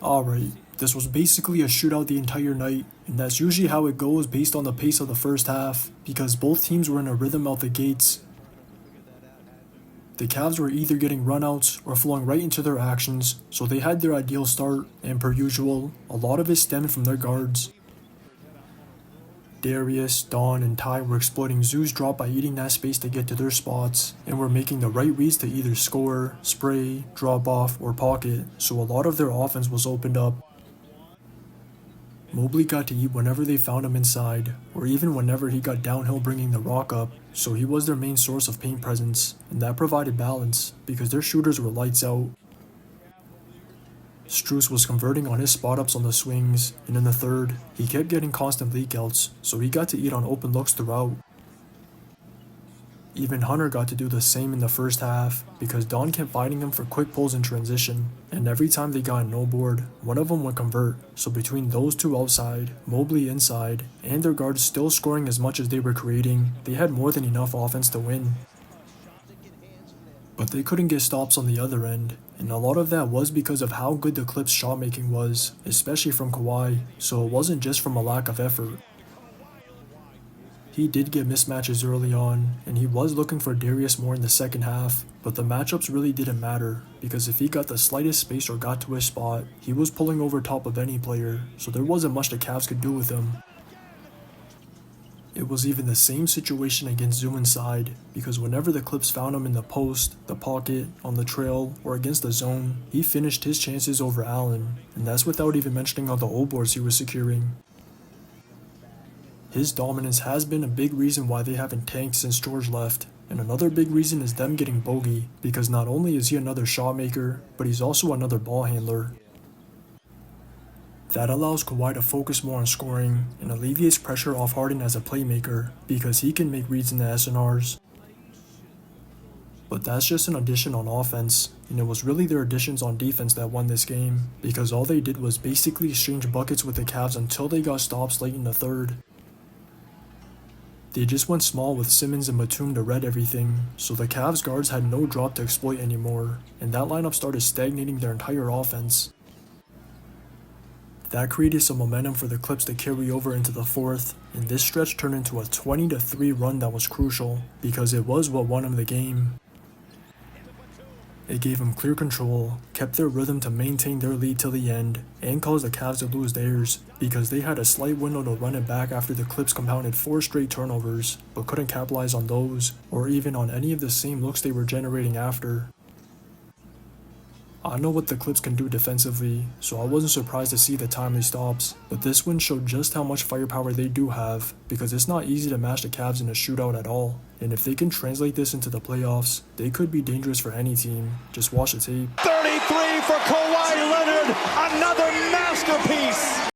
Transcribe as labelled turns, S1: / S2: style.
S1: Alright, this was basically a shootout the entire night, and that's usually how it goes based on the pace of the first half, because both teams were in a rhythm out the gates. The Cavs were either getting runouts or flowing right into their actions, so they had their ideal start, and per usual, a lot of it stemmed from their guards. Darius, Don, and Ty were exploiting Zoo's drop by eating that space to get to their spots, and were making the right reads to either score, spray, drop off, or pocket, so a lot of their offense was opened up. Mobley got to eat whenever they found him inside, or even whenever he got downhill bringing the rock up, so he was their main source of paint presence, and that provided balance, because their shooters were lights out. Strus was converting on his spot-ups on the swings, and in the third, he kept getting constant leak-outs, so he got to eat on open looks throughout. Even Hunter got to do the same in the first half, because Don kept fighting him for quick pulls in transition, and every time they got a no board, one of them would convert, so between those two outside, Mobley inside, and their guards still scoring as much as they were creating, they had more than enough offense to win. But they couldn't get stops on the other end, and a lot of that was because of how good the Clips' shot making was, especially from Kawhi, so it wasn't just from a lack of effort. He did get mismatches early on, and he was looking for Darius more in the second half, but the matchups really didn't matter, because if he got the slightest space or got to his spot, he was pulling over top of any player, so there wasn't much the Cavs could do with him. It was even the same situation against Zoo inside, because whenever the Clips found him in the post, the pocket, on the trail, or against the zone, he finished his chances over Allen, and that's without even mentioning all the old boards he was securing. His dominance has been a big reason why they haven't tanked since George left, and another big reason is them getting Bogey, because not only is he another shot maker, but he's also another ball handler. That allows Kawhi to focus more on scoring and alleviates pressure off Harden as a playmaker, because he can make reads in the SNRs. But that's just an addition on offense, and it was really their additions on defense that won this game, because all they did was basically exchange buckets with the Cavs until they got stops late in the third. They just went small with Simmons and Batum to red everything, so the Cavs guards had no drop to exploit anymore, and that lineup started stagnating their entire offense. That created some momentum for the Clips to carry over into the fourth, and this stretch turned into a 20-3 run that was crucial, because it was what won them the game. It gave them clear control, kept their rhythm to maintain their lead till the end, and caused the Cavs to lose theirs, because they had a slight window to run it back after the Clips compounded 4 straight turnovers, but couldn't capitalize on those, or even on any of the same looks they were generating after. I know what the Clips can do defensively, so I wasn't surprised to see the timely stops, but this win showed just how much firepower they do have, because it's not easy to match the Cavs in a shootout at all, and if they can translate this into the playoffs, they could be dangerous for any team. Just watch the tape.
S2: 33 for Kawhi Leonard, another masterpiece!